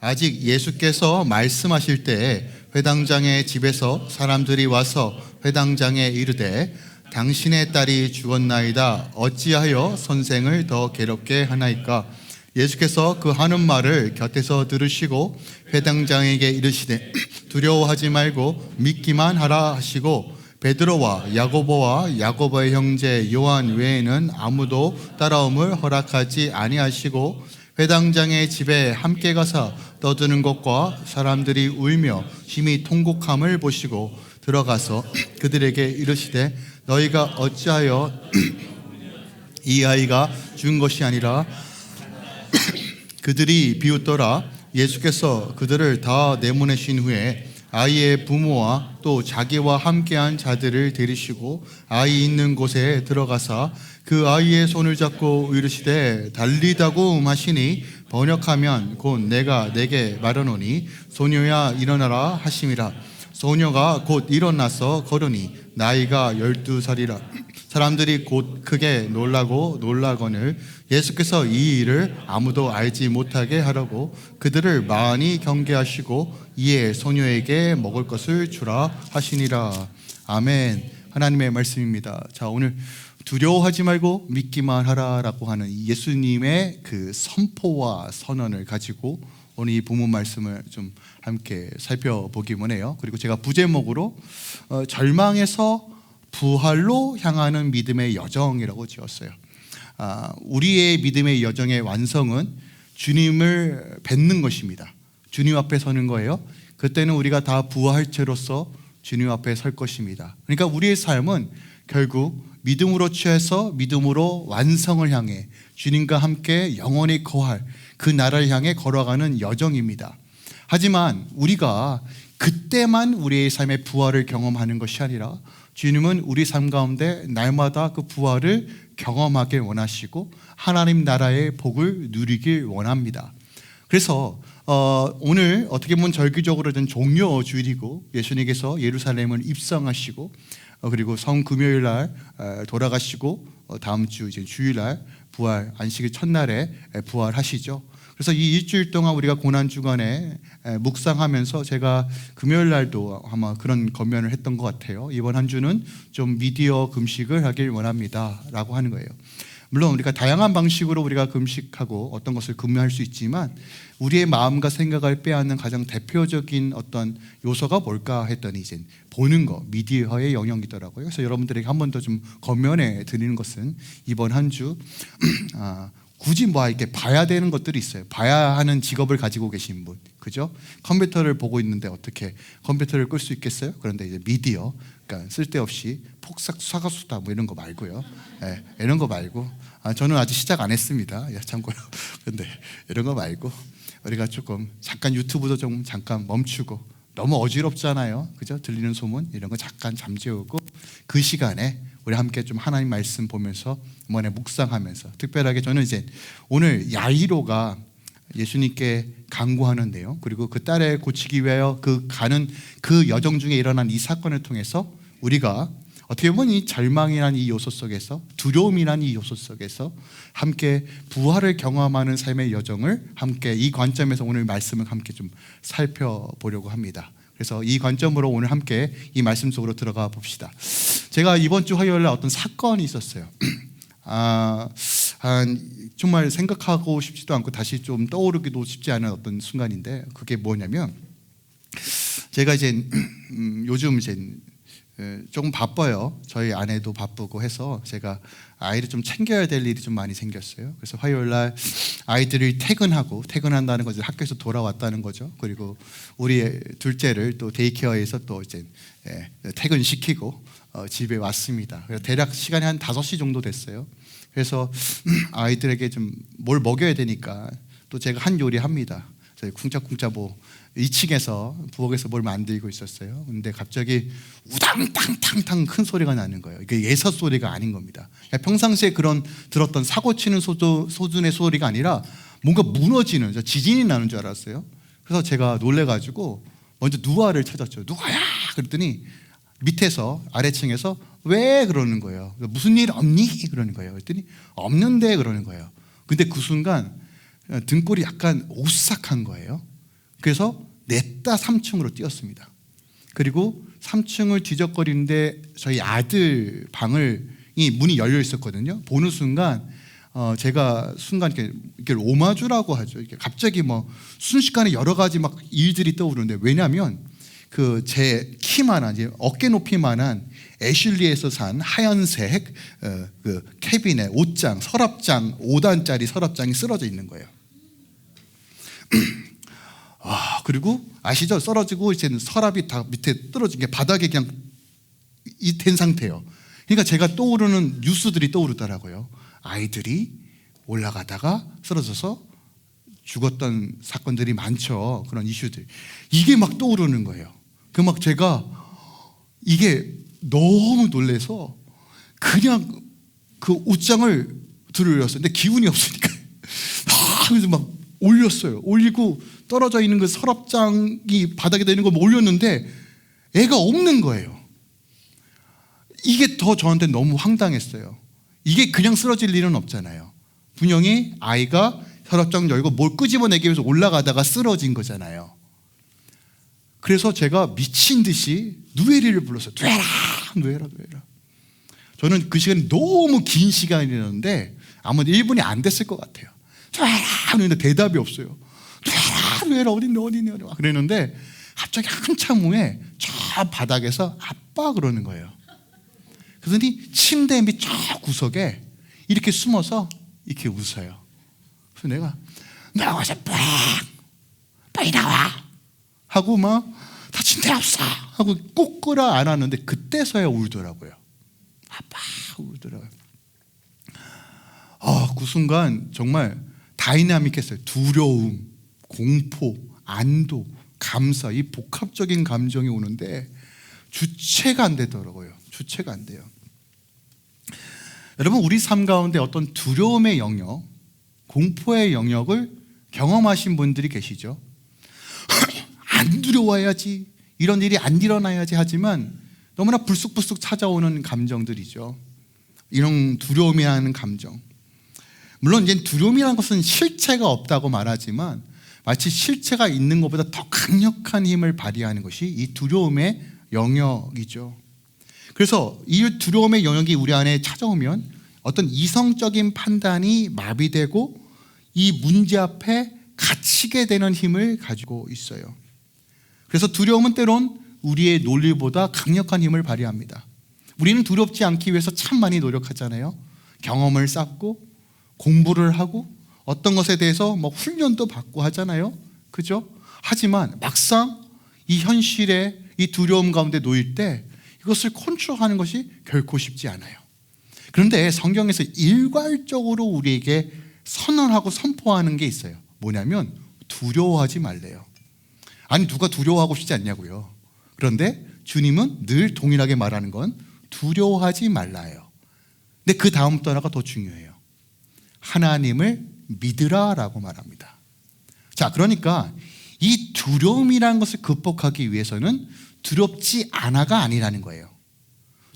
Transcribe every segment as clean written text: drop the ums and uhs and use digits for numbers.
아직 예수께서 말씀하실 때에 회당장의 집에서 사람들이 와서 회당장에 이르되 당신의 딸이 죽었나이다. 어찌하여 선생을 더 괴롭게 하나이까? 예수께서 그 하는 말을 곁에서 들으시고 회당장에게 이르시되 두려워하지 말고 믿기만 하라 하시고 베드로와 야고보와 야고보의 형제 요한 외에는 아무도 따라옴을 허락하지 아니하시고 회당장의 집에 함께 가서 떠드는 것과 사람들이 울며 심히 통곡함을 보시고 들어가서 그들에게 이르시되 너희가 어찌하여 이 아이가 죽은 것이 아니라 그들이 비웃더라. 예수께서 그들을 다 내보내신 후에 아이의 부모와 또 자기와 함께한 자들을 데리시고 아이 있는 곳에 들어가사 그 아이의 손을 잡고 이르시되 달리다고 하시니 번역하면 곧 내가 내게 말하노니 소녀야 일어나라 하심이라. 소녀가 곧 일어나서 걸으니 나이가 12살이라. 사람들이 곧 크게 놀라거늘 예수께서 이 일을 아무도 알지 못하게 하라고 그들을 많이 경계하시고 이에 소녀에게 먹을 것을 주라 하시니라. 아멘. 하나님의 말씀입니다. 자, 오늘 두려워하지 말고 믿기만 하라라고 하는 예수님의 그 선포와 선언을 가지고 오늘 이 본문 말씀을 좀 함께 살펴보기만 해요. 그리고 제가 부제목으로 절망에서 부활로 향하는 믿음의 여정이라고 지었어요. 우리의 믿음의 여정의 완성은 주님을 뵙는 것입니다. 주님 앞에 서는 거예요. 그때는 우리가 다 부활할 채로서 주님 앞에 설 것입니다. 그러니까 우리의 삶은 결국 믿음으로 취해서 믿음으로 완성을 향해 주님과 함께 영원히 거할 그 나라를 향해 걸어가는 여정입니다. 하지만 우리가 그때만 우리의 삶의 부활을 경험하는 것이 아니라 주님은 우리 삶 가운데 날마다 그 부활을 경험하길 원하시고 하나님 나라의 복을 누리길 원합니다. 그래서 오늘 어떻게 보면 절기적으로 된 종료 주일이고 예수님께서 예루살렘을 입성하시고 그리고 성금요일 날 돌아가시고 다음 주 이제 주일날 부활 안식일 첫날에 부활하시죠. 그래서 이 일주일 동안 우리가 고난 주간에 묵상하면서 제가 금요일 날도 아마 그런 권면을 했던 것 같아요. 이번 한 주는 좀 미디어 금식을 하길 원합니다 라고 하는 거예요. 물론 우리가 다양한 방식으로 우리가 금식하고 어떤 것을 금요할 수 있지만 우리의 마음과 생각을 빼앗는 가장 대표적인 어떤 요소가 뭘까 했더니 이제 보는 거, 미디어의 영역이더라고요. 그래서 여러분들에게 한 번 더 좀 권면해 드리는 것은 이번 한 주 굳이 뭐 이렇게 봐야 되는 것들이 있어요. 봐야 하는 직업을 가지고 계신 분, 그죠? 컴퓨터를 보고 있는데 어떻게 컴퓨터를 끌 수 있겠어요? 그런데 이제 미디어, 그러니까 쓸데없이 폭삭 사과수다 뭐 이런 거 말고요. 이런 거 말고, 저는 아직 시작 안 했습니다. 참고로. 근데 이런 거 말고 우리가 조금 잠깐 유튜브도 좀 잠깐 멈추고 너무 어지럽잖아요, 그죠? 들리는 소문 이런 거 잠깐 잠재우고 그 시간에 우리 함께 좀 하나님 말씀 보면서 이번에 묵상하면서 특별하게 저는 이제 오늘 야이로가 예수님께 간구하는 내용 그리고 그 딸을 고치기 위하여 가는 그 여정 중에 일어난 이 사건을 통해서 우리가 어떻게 보면 이 절망이라는 이 요소 속에서 두려움이라는 이 요소 속에서 함께 부활을 경험하는 삶의 여정을 함께 이 관점에서 오늘 말씀을 함께 좀 살펴보려고 합니다. 그래서 이 관점으로 오늘 함께 이 말씀 속으로 들어가 봅시다. 제가 이번 주 화요일에 어떤 사건이 있었어요. 정말 생각하고 싶지도 않고 다시 좀 떠오르기도 쉽지 않은 어떤 순간인데 그게 뭐냐면 제가 이제 요즘 이제 조금 바빠요. 저희 아내도 바쁘고 해서 제가 아이를 좀 챙겨야 될 일이 좀 많이 생겼어요. 그래서 화요일 날 아이들이 퇴근한다는 거죠. 학교에서 돌아왔다는 거죠. 그리고 우리 둘째를 또 데이케어에서 또 이제 퇴근시키고 집에 왔습니다. 그래서 대략 시간이 한 5시 정도 됐어요. 그래서 아이들에게 좀 뭘 먹여야 되니까 또 제가 한 요리 합니다. 저희 쿵짝쿵짝 2층에서 부엌에서 뭘 만들고 있었어요. 근데 갑자기 우당탕탕탕 큰 소리가 나는 거예요. 이게 예사 소리가 아닌 겁니다. 평상시에 그런 들었던 사고 치는 수준의 소리가 아니라 뭔가 무너지는 지진이 나는 줄 알았어요. 그래서 제가 놀래가지고 먼저 누아를 찾았죠. 누아야! 그랬더니 밑에서 아래층에서 왜 그러는 거예요. 무슨 일 없니? 그러는 거예요. 그랬더니 없는데 그러는 거예요. 근데 그 순간 등골이 약간 오싹한 거예요. 그래서 냈다 3층으로 뛰었습니다. 그리고 3층을 뒤적거리는데 저희 아들 이 문이 열려 있었거든요. 보는 순간 제가 순간 이렇게 오마주라고 하죠. 이렇게 갑자기 뭐 순식간에 여러 가지 막 일들이 떠오르는데, 왜냐하면 그 제 키만한, 이제 어깨 높이만한 애슐리에서 산 하얀색 그 캐비넷 옷장, 서랍장 5단짜리 서랍장이 쓰러져 있는 거예요. 그리고 아시죠? 쓰러지고 이제 서랍이 다 밑에 떨어진 게 바닥에 그냥 된 상태예요. 그러니까 제가 떠오르는 뉴스들이 떠오르더라고요. 아이들이 올라가다가 쓰러져서 죽었던 사건들이 많죠. 그런 이슈들. 이게 막 떠오르는 거예요. 막 제가 이게 너무 놀라서 그냥 그 옷장을 들어올렸어요. 근데 기운이 없으니까 그래서 막 올렸어요. 올리고 떨어져 있는 그 서랍장이 바닥에 있는 거 올렸는데 애가 없는 거예요. 이게 더 저한테 너무 황당했어요. 이게 그냥 쓰러질 일은 없잖아요. 분명히 아이가 서랍장 열고 뭘 끄집어내기 위해서 올라가다가 쓰러진 거잖아요. 그래서 제가 미친 듯이 누에리를 불렀어요. 누에라, 누에라, 누에라. 저는 그 시간이 너무 긴 시간이었는데 아무래도 1분이 안 됐을 것 같아요. 누에라 하는데 대답이 없어요. 누에라, 누에라, 어딨니? 그랬는데 갑자기 한참 후에 저 바닥에서 아빠 그러는 거예요. 그러더니 침대 밑 저 구석에 이렇게 숨어서 이렇게 웃어요. 그래서 내가 나와서 빨리 나와 하고 막 다친 데 없어 하고 꼭 끌어 안았는데 그때서야 울더라고요. 아빠 울더라고요. 그 순간 정말 다이나믹했어요. 두려움, 공포, 안도, 감사, 이 복합적인 감정이 오는데 주체가 안 되더라고요. 주체가 안 돼요. 여러분, 우리 삶 가운데 어떤 두려움의 영역, 공포의 영역을 경험하신 분들이 계시죠? 안 두려워야지, 이런 일이 안 일어나야지 하지만 너무나 불쑥불쑥 찾아오는 감정들이죠. 이런 두려움이라는 감정. 물론 이제 두려움이라는 것은 실체가 없다고 말하지만 마치 실체가 있는 것보다 더 강력한 힘을 발휘하는 것이 이 두려움의 영역이죠. 그래서 이 두려움의 영역이 우리 안에 찾아오면 어떤 이성적인 판단이 마비되고 이 문제 앞에 갇히게 되는 힘을 가지고 있어요. 그래서 두려움은 때론 우리의 논리보다 강력한 힘을 발휘합니다. 우리는 두렵지 않기 위해서 참 많이 노력하잖아요. 경험을 쌓고 공부를 하고 어떤 것에 대해서 뭐 훈련도 받고 하잖아요. 그죠? 하지만 막상 이 현실에 이 두려움 가운데 놓일 때 이것을 컨트롤하는 것이 결코 쉽지 않아요. 그런데 성경에서 일괄적으로 우리에게 선언하고 선포하는 게 있어요. 뭐냐면 두려워하지 말래요. 아니, 누가 두려워하고 싶지 않냐고요. 그런데 주님은 늘 동일하게 말하는 건 두려워하지 말라요. 근데 그 다음 단어가 더 중요해요. 하나님을 믿으라 라고 말합니다. 자, 그러니까 이 두려움이라는 것을 극복하기 위해서는 두렵지 않아가 아니라는 거예요.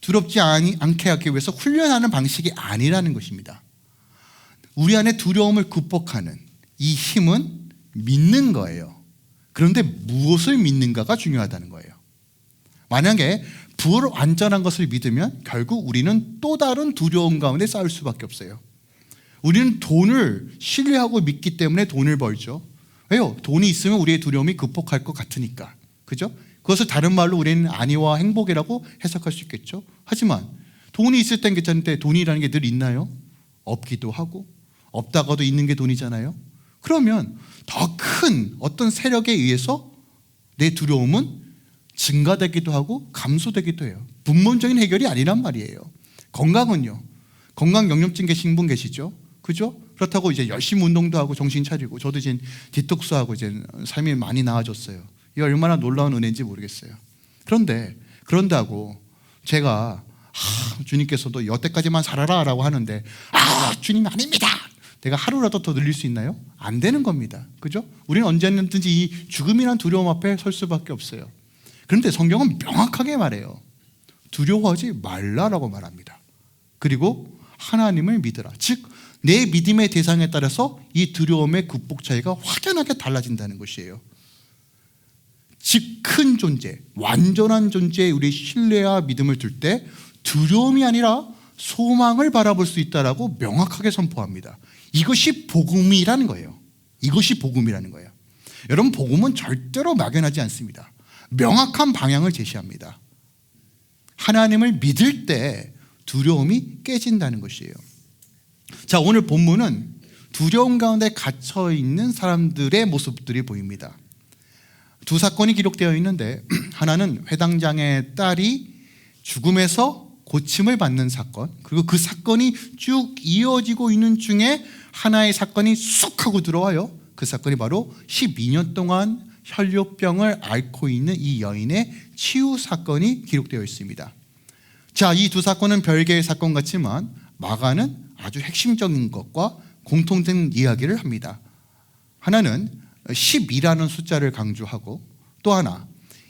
두렵지 않게 하기 위해서 훈련하는 방식이 아니라는 것입니다. 우리 안에 두려움을 극복하는 이 힘은 믿는 거예요. 그런데 무엇을 믿는가가 중요하다는 거예요. 만약에 불완전한 것을 믿으면 결국 우리는 또 다른 두려움 가운데 쌓일 수밖에 없어요. 우리는 돈을 신뢰하고 믿기 때문에 돈을 벌죠. 왜요? 돈이 있으면 우리의 두려움이 극복할 것 같으니까. 그죠? 그것을 다른 말로 우리는 안위와 행복이라고 해석할 수 있겠죠. 하지만 돈이 있을 땐 괜찮은데 돈이라는 게 늘 있나요? 없기도 하고, 없다가도 있는 게 돈이잖아요. 그러면 더 큰 어떤 세력에 의해서 내 두려움은 증가되기도 하고 감소되기도 해요. 근본적인 해결이 아니란 말이에요. 건강은요. 건강 영양증 계신 분 계시죠? 그죠? 그렇다고 이제 열심히 운동도 하고 정신 차리고, 저도 이제 디톡스하고 이제 삶이 많이 나아졌어요. 이게 얼마나 놀라운 은혜인지 모르겠어요. 그런다고 제가 주님께서도 여태까지만 살아라 라고 하는데 주님 아닙니다, 내가 하루라도 더 늘릴 수 있나요? 안 되는 겁니다. 그죠? 우리는 언제든지 이 죽음이란 두려움 앞에 설 수밖에 없어요. 그런데 성경은 명확하게 말해요. 두려워하지 말라라고 말합니다. 그리고 하나님을 믿으라. 즉, 내 믿음의 대상에 따라서 이 두려움의 극복 차이가 확연하게 달라진다는 것이에요. 즉 큰 존재, 완전한 존재에 우리 신뢰와 믿음을 둘 때 두려움이 아니라 소망을 바라볼 수 있다라고 명확하게 선포합니다. 이것이 복음이라는 거예요. 이것이 복음이라는 거예요. 여러분, 복음은 절대로 막연하지 않습니다. 명확한 방향을 제시합니다. 하나님을 믿을 때 두려움이 깨진다는 것이에요. 자, 오늘 본문은 두려움 가운데 갇혀 있는 사람들의 모습들이 보입니다. 두 사건이 기록되어 있는데, 하나는 회당장의 딸이 죽음에서 고침을 받는 사건, 그리고 그 사건이 쭉 이어지고 있는 중에 하나의 사건이 쑥 하고 들어와요. 그 사건이 바로 12년 동안 혈뇨병을 앓고 있는 이 여인의 치유 사건이 기록되어 있습니다. 자, 이 두 사건은 별개의 사건 같지만 마가는 아주 핵심적인 것과 공통된 이야기를 합니다. 하나는 12라는 숫자를 강조하고, 또 하나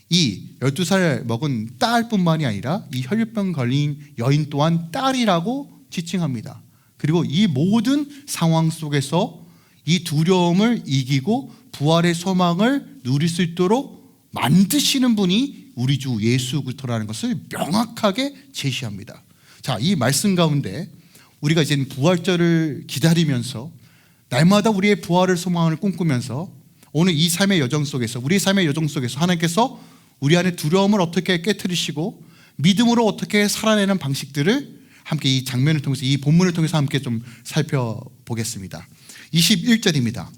이 12살 먹은 딸뿐만이 아니라 이 혈류병 걸린 여인 또한 딸이라고 지칭합니다. 그리고 이 모든 상황 속에서 이 두려움을 이기고 부활의 소망을 누릴 수 있도록 만드시는 분이 우리 주 예수 그리스도라는 것을 명확하게 제시합니다. 자, 이 말씀 가운데 우리가 이제 부활절을 기다리면서 날마다 우리의 부활을 소망을 꿈꾸면서 오늘 이 삶의 여정 속에서, 우리의 삶의 여정 속에서 하나님께서 우리 안에 두려움을 어떻게 깨트리시고 믿음으로 어떻게 살아내는 방식들을 함께 이 장면을 통해서, 이 본문을 통해서 함께 좀 살펴보겠습니다. 21절입니다.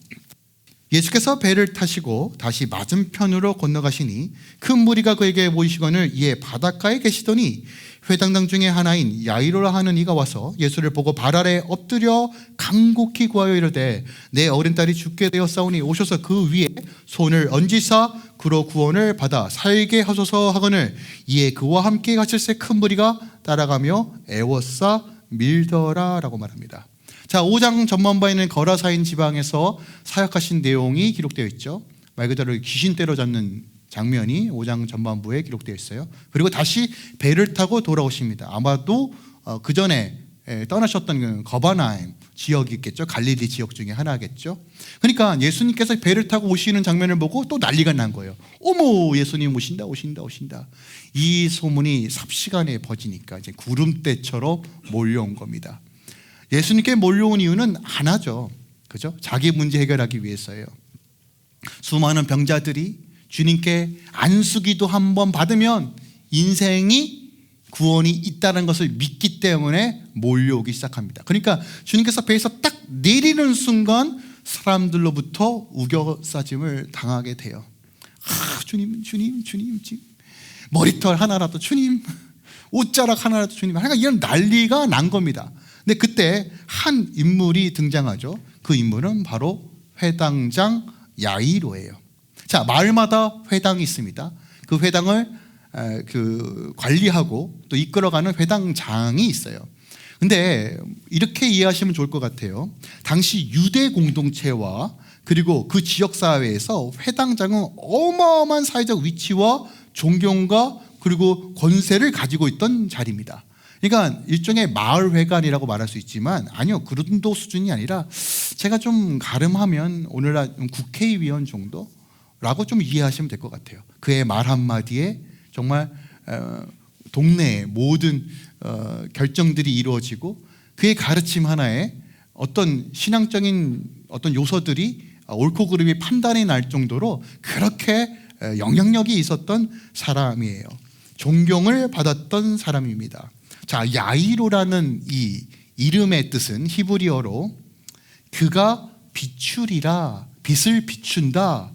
예수께서 배를 타시고 다시 맞은편으로 건너가시니 큰 무리가 그에게 모이시거늘 이에 바닷가에 계시더니 회당장 중에 하나인 야이로라 하는 이가 와서 예수를 보고 발 아래 엎드려 간곡히 구하여 이르되 내 어린 딸이 죽게 되었사오니 오셔서 그 위에 손을 얹으사 그로 구원을 받아 살게 하소서 하거늘 이에 그와 함께 갇힐새 큰 무리가 따라가며 애워싸 밀더라 라고 말합니다. 자, 5장 전반부에는 거라사인 지방에서 사역하신 내용이 기록되어 있죠. 말 그대로 귀신 때려잡는 장면이 5장 전반부에 기록되어 있어요. 그리고 다시 배를 타고 돌아오십니다. 아마도 그 전에 떠나셨던 그 거바나임 지역이 있겠죠. 갈릴리 지역 중에 하나겠죠. 그러니까 예수님께서 배를 타고 오시는 장면을 보고 또 난리가 난 거예요. 어머, 예수님 오신다. 이 소문이 삽시간에 퍼지니까 이제 구름대처럼 몰려온 겁니다. 예수님께 몰려온 이유는 하나죠. 그죠? 자기 문제 해결하기 위해서예요. 수많은 병자들이 주님께 안수기도 한번 받으면 인생이 구원이 있다는 것을 믿기 때문에 몰려오기 시작합니다. 그러니까 주님께서 배에서 딱 내리는 순간 사람들로부터 우겨싸짐을 당하게 돼요. 주님, 머리털 하나라도 주님, 옷자락 하나라도 주님, 그러니까 이런 난리가 난 겁니다. 근데 그때 한 인물이 등장하죠. 그 인물은 바로 회당장 야이로예요. 자, 마을마다 회당이 있습니다. 그 회당을 관리하고 또 이끌어가는 회당장이 있어요. 근데 이렇게 이해하시면 좋을 것 같아요. 당시 유대 공동체와 그리고 그 지역사회에서 회당장은 어마어마한 사회적 위치와 존경과 그리고 권세를 가지고 있던 자리입니다. 그러니까 일종의 마을회관이라고 말할 수 있지만 아니요, 그 정도 수준이 아니라 제가 좀 가름하면 오늘날 국회의원 정도라고 좀 이해하시면 될 것 같아요. 그의 말 한마디에 정말 동네의 모든 결정들이 이루어지고 그의 가르침 하나에 어떤 신앙적인 어떤 요소들이 옳고 그름이 판단이 날 정도로 그렇게 영향력이 있었던 사람이에요. 존경을 받았던 사람입니다. 자, 야이로라는 이 이름의 뜻은 히브리어로 그가 비추리라, 빛을 비춘다,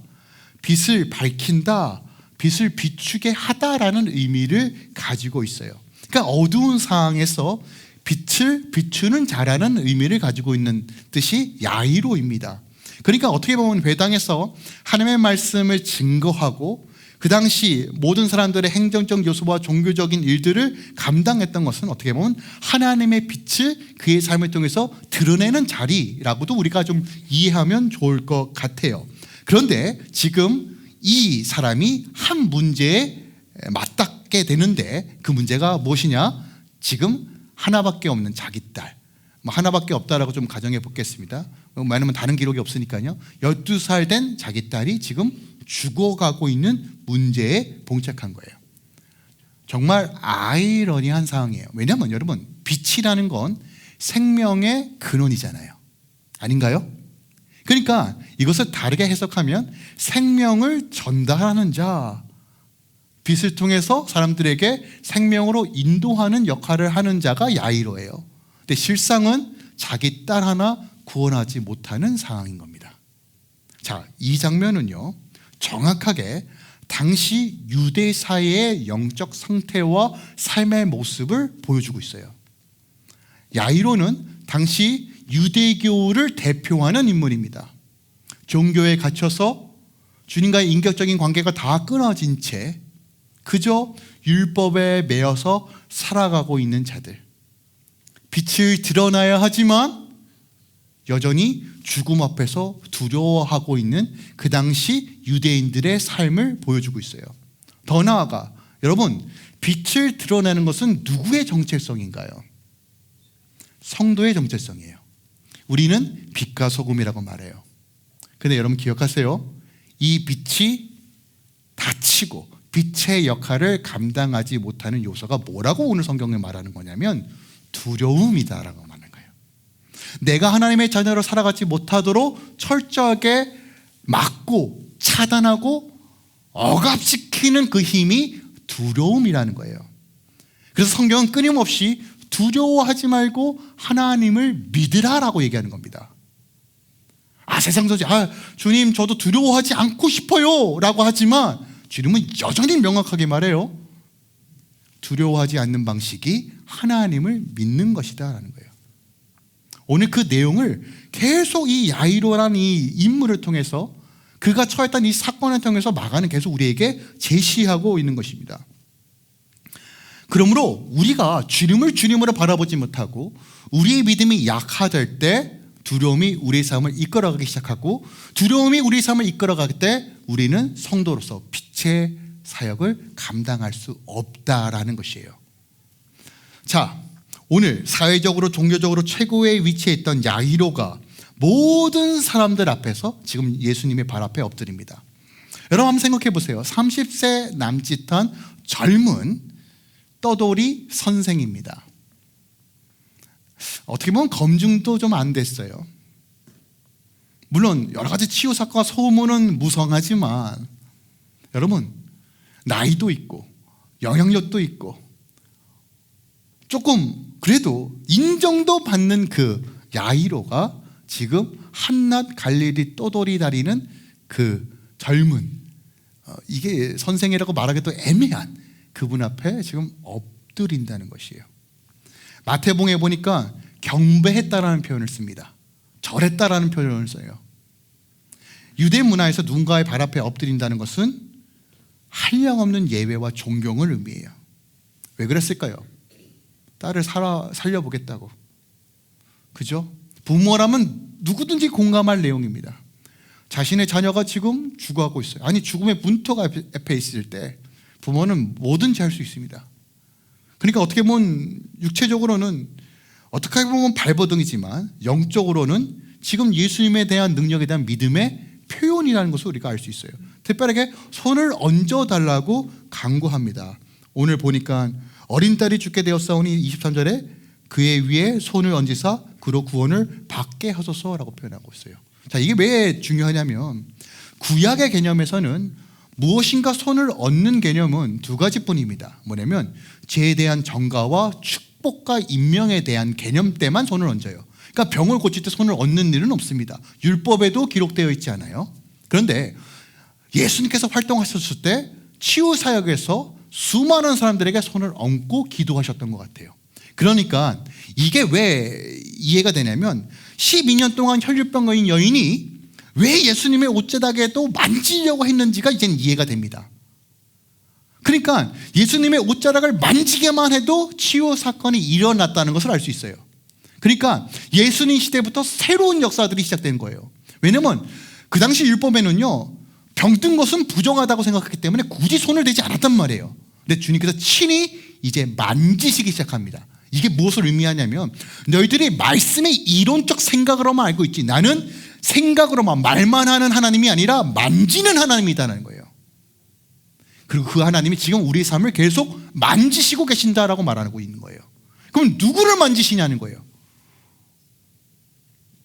빛을 밝힌다, 빛을 비추게 하다라는 의미를 가지고 있어요. 그러니까 어두운 상황에서 빛을 비추는 자라는 의미를 가지고 있는 뜻이 야이로입니다. 그러니까 어떻게 보면 회당에서 하나님의 말씀을 증거하고 그 당시 모든 사람들의 행정적 요소와 종교적인 일들을 감당했던 것은 어떻게 보면 하나님의 빛을 그의 삶을 통해서 드러내는 자리라고도 우리가 좀 이해하면 좋을 것 같아요. 그런데 지금 이 사람이 한 문제에 맞닿게 되는데 그 문제가 무엇이냐? 지금 하나밖에 없는 자기 딸, 하나밖에 없다라고 좀 가정해 보겠습니다. 왜냐면 다른 기록이 없으니까요. 12살 된 자기 딸이 지금 죽어가고 있는 문제에 봉착한 거예요. 정말 아이러니한 상황이에요. 왜냐하면 여러분, 빛이라는 건 생명의 근원이잖아요. 아닌가요? 그러니까 이것을 다르게 해석하면 생명을 전달하는 자, 빛을 통해서 사람들에게 생명으로 인도하는 역할을 하는 자가 야이로예요. 근데 실상은 자기 딸 하나 구원하지 못하는 상황인 겁니다. 자, 이 장면은요, 정확하게 당시 유대 사회의 영적 상태와 삶의 모습을 보여주고 있어요. 야이로는 당시 유대교를 대표하는 인물입니다. 종교에 갇혀서 주님과의 인격적인 관계가 다 끊어진 채 그저 율법에 매여서 살아가고 있는 자들, 빛을 드러나야 하지만 여전히 죽음 앞에서 두려워하고 있는 그 당시 유대인들의 삶을 보여주고 있어요. 더 나아가 여러분, 빛을 드러내는 것은 누구의 정체성인가요? 성도의 정체성이에요. 우리는 빛과 소금이라고 말해요. 근데 여러분 기억하세요. 이 빛이 닫히고 빛의 역할을 감당하지 못하는 요소가 뭐라고 오늘 성경에 말하는 거냐면 두려움이다라고 말하는 거예요. 내가 하나님의 자녀로 살아가지 못하도록 철저하게 막고 차단하고 억압시키는 그 힘이 두려움이라는 거예요. 그래서 성경은 끊임없이 두려워하지 말고 하나님을 믿으라라고 얘기하는 겁니다. 세상 소리, 주님 저도 두려워하지 않고 싶어요 라고 하지만 주님은 여전히 명확하게 말해요. 두려워하지 않는 방식이 하나님을 믿는 것이다 라는 거예요. 오늘 그 내용을 계속 이 야이로라는 이 인물을 통해서 그가 처했던 이 사건을 통해서 마가는 계속 우리에게 제시하고 있는 것입니다. 그러므로 우리가 주님을 주님으로 바라보지 못하고 우리의 믿음이 약화될 때 두려움이 우리의 삶을 이끌어가기 시작하고 두려움이 우리의 삶을 이끌어갈 때 우리는 성도로서 빛의 사역을 감당할 수 없다라는 것이에요. 자, 오늘 사회적으로 종교적으로 최고의 위치에 있던 야이로가 모든 사람들 앞에서 지금 예수님의 발 앞에 엎드립니다. 여러분 한번 생각해 보세요. 30세 남짓한 젊은 떠돌이 선생입니다. 어떻게 보면 검증도 좀 안 됐어요. 물론 여러 가지 치유 사건과 소문은 무성하지만 여러분 나이도 있고 영향력도 있고 조금 그래도 인정도 받는 그 야이로가 지금 한낱 갈릴리 떠돌이 다니는 그 젊은 이게 선생이라고 말하기도 애매한 그분 앞에 지금 엎드린다는 것이에요. 마태복음에 보니까 경배했다라는 표현을 씁니다. 절했다라는 표현을 써요. 유대 문화에서 누군가의 발 앞에 엎드린다는 것은 한량없는 예외와 존경을 의미해요. 왜 그랬을까요? 딸을 살려보겠다고. 그죠? 부모라면 누구든지 공감할 내용입니다. 자신의 자녀가 지금 죽어가고 있어요. 아니 죽음의 문턱 앞에 있을 때 부모는 뭐든지 할 수 있습니다. 그러니까 어떻게 보면 육체적으로는 어떻게 보면 발버둥이지만 영적으로는 지금 예수님에 대한 능력에 대한 믿음의 표현이라는 것을 우리가 알 수 있어요. 특별하게 손을 얹어달라고 간구합니다. 오늘 보니까 어린 딸이 죽게 되었사오니 23절에 그의 위에 손을 얹으사 그로 구원을 받게 하소서라고 표현하고 있어요. 자, 이게 왜 중요하냐면 구약의 개념에서는 무엇인가 손을 얹는 개념은 두 가지뿐입니다. 뭐냐면 죄에 대한 정가와 축복과 임명에 대한 개념 때만 손을 얹어요. 그러니까 병을 고칠 때 손을 얹는 일은 없습니다. 율법에도 기록되어 있지 않아요. 그런데 예수님께서 활동하셨을 때 치유 사역에서 수많은 사람들에게 손을 얹고 기도하셨던 것 같아요. 그러니까 이게 왜 이해가 되냐면 12년 동안 혈류병 걸린 여인이 왜 예수님의 옷자락에도 만지려고 했는지가 이제는 이해가 됩니다. 그러니까 예수님의 옷자락을 만지게만 해도 치유 사건이 일어났다는 것을 알 수 있어요. 그러니까 예수님 시대부터 새로운 역사들이 시작된 거예요. 왜냐면 그 당시 율법에는요 병든 것은 부정하다고 생각했기 때문에 굳이 손을 대지 않았단 말이에요. 근데 주님께서 친히 이제 만지시기 시작합니다. 이게 무엇을 의미하냐면 너희들이 말씀의 이론적 생각으로만 알고 있지 나는 생각으로만 말만 하는 하나님이 아니라 만지는 하나님이라는 거예요. 그리고 그 하나님이 지금 우리 삶을 계속 만지시고 계신다라고 말하고 있는 거예요. 그럼 누구를 만지시냐는 거예요.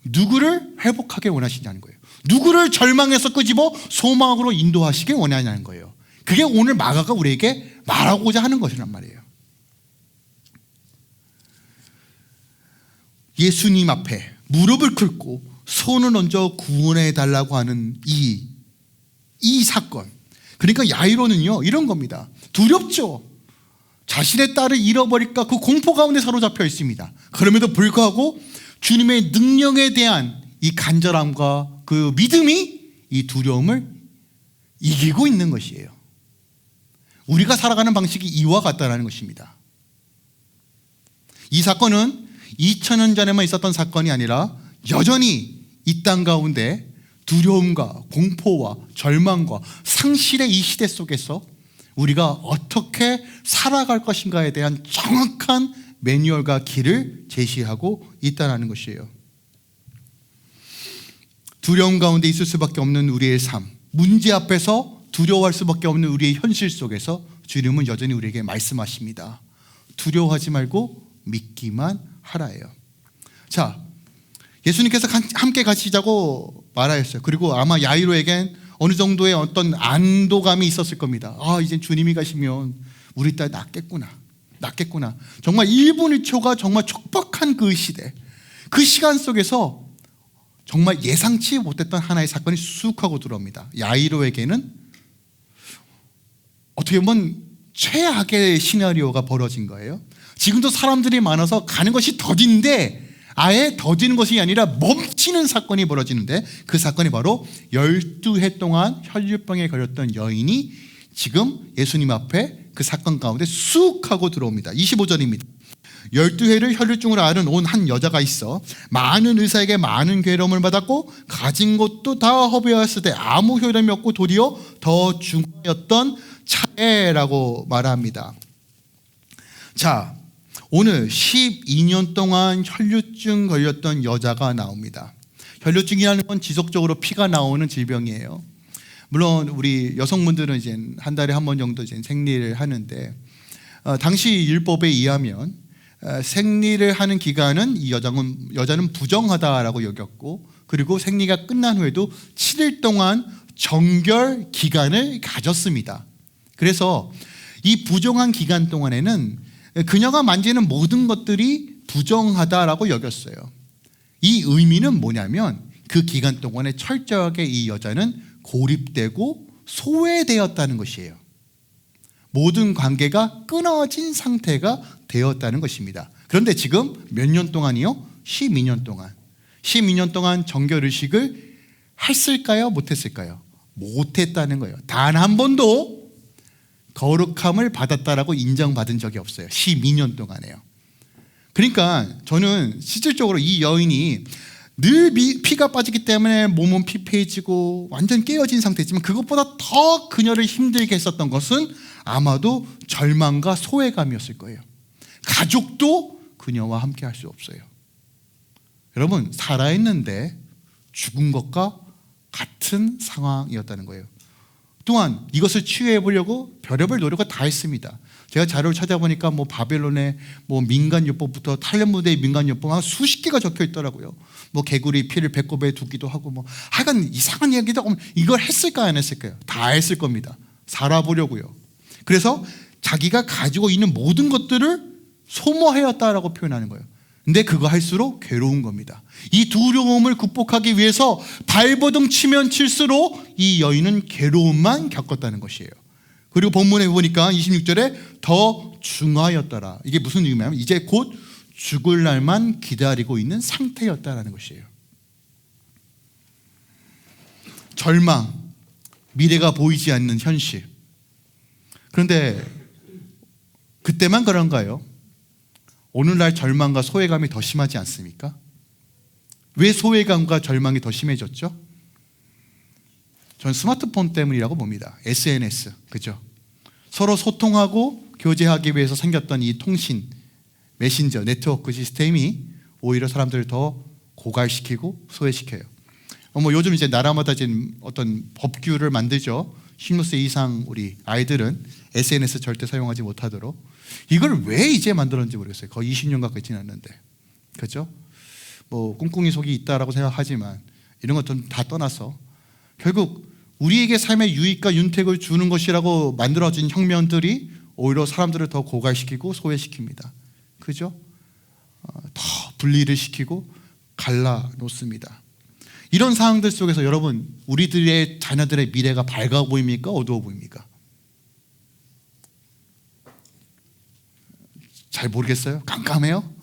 누구를 회복하게 원하시냐는 거예요. 누구를 절망에서 끄집어 소망으로 인도하시길 원하냐는 거예요. 그게 오늘 마가가 우리에게 말하고자 하는 것이란 말이에요. 예수님 앞에 무릎을 꿇고 손을 얹어 구원해 달라고 하는 이 사건. 그러니까 야이로는요 이런 겁니다. 두렵죠. 자신의 딸을 잃어버릴까 그 공포 가운데 사로잡혀 있습니다. 그럼에도 불구하고 주님의 능력에 대한 이 간절함과 그 믿음이 이 두려움을 이기고 있는 것이에요. 우리가 살아가는 방식이 이와 같다는 것입니다. 이 사건은 2000년 전에만 있었던 사건이 아니라 여전히 이 땅 가운데 두려움과 공포와 절망과 상실의 이 시대 속에서 우리가 어떻게 살아갈 것인가에 대한 정확한 매뉴얼과 길을 제시하고 있다는 것이에요. 두려움 가운데 있을 수밖에 없는 우리의 삶, 문제 앞에서 두려워할 수밖에 없는 우리의 현실 속에서 주님은 여전히 우리에게 말씀하십니다. 두려워하지 말고 믿기만 하라예요. 자, 예수님께서 함께 가시자고 말하였어요. 그리고 아마 야이로에겐 어느 정도의 어떤 안도감이 있었을 겁니다. 아, 이제 주님이 가시면 우리 딸 낫겠구나. 정말 1분 1초가 정말 촉박한 그 시대, 그 시간 속에서 정말 예상치 못했던 하나의 사건이 쑥 하고 들어옵니다. 야이로에게는 어떻게 보면 최악의 시나리오가 벌어진 거예요. 지금도 사람들이 많아서 가는 것이 더딘데 아예 더디는 것이 아니라 멈추는 사건이 벌어지는데 그 사건이 바로 12해 동안 혈류병에 걸렸던 여인이 지금 예수님 앞에 그 사건 가운데 쑥 하고 들어옵니다. 25절입니다. 12해를 혈류증으로 앓은 온 한 여자가 있어 많은 의사에게 많은 괴로움을 받았고 가진 것도 다 허비하였을 때 아무 효력이 없고 도리어 더 중하였던 차에라고 말합니다. 자, 오늘 12년 동안 혈류증 걸렸던 여자가 나옵니다. 혈류증이라는 건 지속적으로 피가 나오는 질병이에요. 물론 우리 여성분들은 이제 한 달에 한 번 정도 이제 생리를 하는데 당시 율법에 의하면 생리를 하는 기간은 이 여자는 부정하다라고 여겼고 그리고 생리가 끝난 후에도 7일 동안 정결 기간을 가졌습니다. 그래서 이 부정한 기간 동안에는 그녀가 만지는 모든 것들이 부정하다라고 여겼어요. 이 의미는 뭐냐면 그 기간 동안에 철저하게 이 여자는 고립되고 소외되었다는 것이에요. 모든 관계가 끊어진 상태가 되었다는 것입니다. 그런데 지금 몇 년 동안이요? 12년 동안. 12년 동안 정결의식을 했을까요? 못했을까요? 못했다는 거예요. 단 한 번도 거룩함을 받았다라고 인정받은 적이 없어요. 12년 동안에요. 그러니까 저는 실질적으로 이 여인이 늘 피가 빠지기 때문에 몸은 피폐해지고 완전 깨어진 상태지만 그것보다 더 그녀를 힘들게 했었던 것은 아마도 절망과 소외감이었을 거예요. 가족도 그녀와 함께 할 수 없어요. 여러분, 살아있는데 죽은 것과 같은 상황이었다는 거예요. 또한 이것을 치유해 보려고 별의별 노력을 다 했습니다. 제가 자료를 찾아보니까 바벨론의 민간요법부터 탈레무드의 민간요법 한 수십 개가 적혀 있더라고요. 개구리 피를 배꼽에 두기도 하고 하여간 이상한 이야기도 이걸 했을까요, 안 했을까요? 다 했을 겁니다. 살아보려고요. 그래서 자기가 가지고 있는 모든 것들을 소모하였다라고 표현하는 거예요. 근데 그거 할수록 괴로운 겁니다. 이 두려움을 극복하기 위해서 발버둥 치면 칠수록 이 여인은 괴로움만 겪었다는 것이에요. 그리고 본문에 보니까 26절에 더 중하였더라. 이게 무슨 의미냐면 이제 곧 죽을 날만 기다리고 있는 상태였다라는 것이에요. 절망, 미래가 보이지 않는 현실. 그런데 그때만 그런가요? 오늘날 절망과 소외감이 더 심하지 않습니까? 왜 소외감과 절망이 더 심해졌죠? 전 스마트폰 때문이라고 봅니다. SNS, 그죠? 서로 소통하고 교제하기 위해서 생겼던 이 통신, 메신저, 네트워크 시스템이 오히려 사람들을 더 고갈시키고 소외시켜요. 뭐 요즘 이제 나라마다 지금 어떤 법규를 만들죠. 16세 이상 우리 아이들은 SNS 절대 사용하지 못하도록. 이걸 왜 이제 만들었는지 모르겠어요. 거의 20년 가까이 지났는데, 그렇죠? 뭐 꿍꿍이 속이 있다라고 생각하지만 이런 것들은 다 떠나서 결국 우리에게 삶의 유익과 윤택을 주는 것이라고 만들어진 혁명들이 오히려 사람들을 더 고갈시키고 소외시킵니다. 그죠? 더 분리를 시키고 갈라놓습니다. 이런 상황들 속에서 여러분, 우리들의 자녀들의 미래가 밝아 보입니까? 어두워 보입니까? 잘 모르겠어요? 깜깜해요?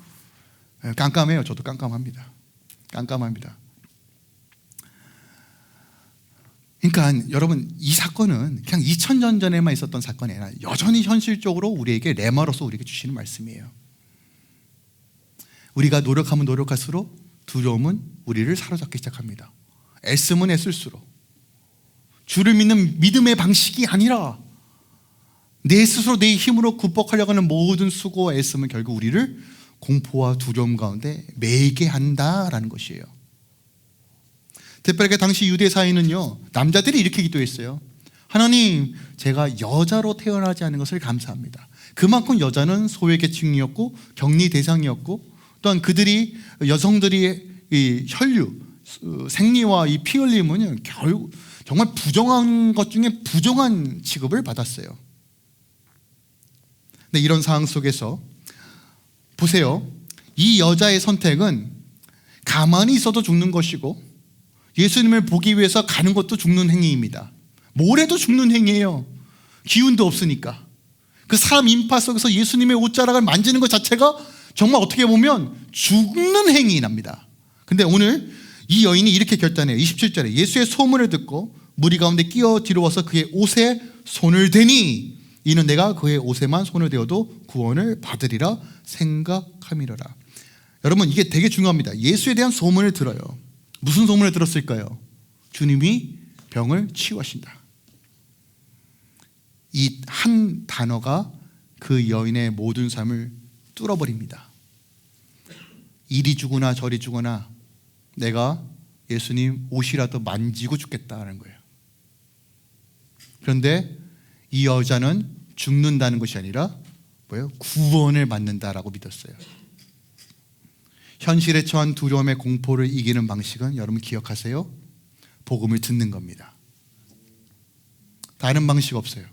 네, 깜깜해요. 저도 깜깜합니다. 깜깜합니다. 그러니까 여러분, 이 사건은 그냥 2000년 전에만 있었던 사건이 아니라 여전히 현실적으로 우리에게 레마로서 우리에게 주시는 말씀이에요. 우리가 노력하면 노력할수록 두려움은 우리를 사로잡기 시작합니다. 애쓰면 애쓸수록 주를 믿는 믿음의 방식이 아니라 내 스스로 내 힘으로 극복하려고 하는 모든 수고와 애씀은 결국 우리를 공포와 두려움 가운데 매이게 한다라는 것이에요. 특별하게 당시 유대 사회는요, 남자들이 이렇게 기도했어요. 하나님, 제가 여자로 태어나지 않은 것을 감사합니다. 그만큼 여자는 소외계층이었고 격리 대상이었고, 또한 그들이 여성들이 이 혈류, 생리와 이 피 흘림은 결국 정말 부정한 것 중에 부정한 취급을 받았어요. 근데 이런 상황 속에서 보세요. 이 여자의 선택은 가만히 있어도 죽는 것이고 예수님을 보기 위해서 가는 것도 죽는 행위입니다. 뭘 해도 죽는 행위예요. 기운도 없으니까. 그 사람 인파 속에서 예수님의 옷자락을 만지는 것 자체가 정말 어떻게 보면 죽는 행위랍니다. 근데 오늘 이 여인이 이렇게 결단해요. 27절에 예수의 소문을 듣고 무리 가운데 끼어 들어와서 그의 옷에 손을 대니 이는 내가 그의 옷에만 손을 대어도 구원을 받으리라 생각함이로라. 여러분, 이게 되게 중요합니다. 예수에 대한 소문을 들어요. 무슨 소문을 들었을까요? 주님이 병을 치유하신다. 이 한 단어가 그 여인의 모든 삶을 뚫어버립니다. 이리 주거나 저리 주거나 내가 예수님 옷이라도 만지고 죽겠다는 거예요. 그런데 이 여자는 죽는다는 것이 아니라 뭐예요? 구원을 받는다라고 믿었어요. 현실에 처한 두려움의 공포를 이기는 방식은 여러분 기억하세요? 복음을 듣는 겁니다. 다른 방식 없어요.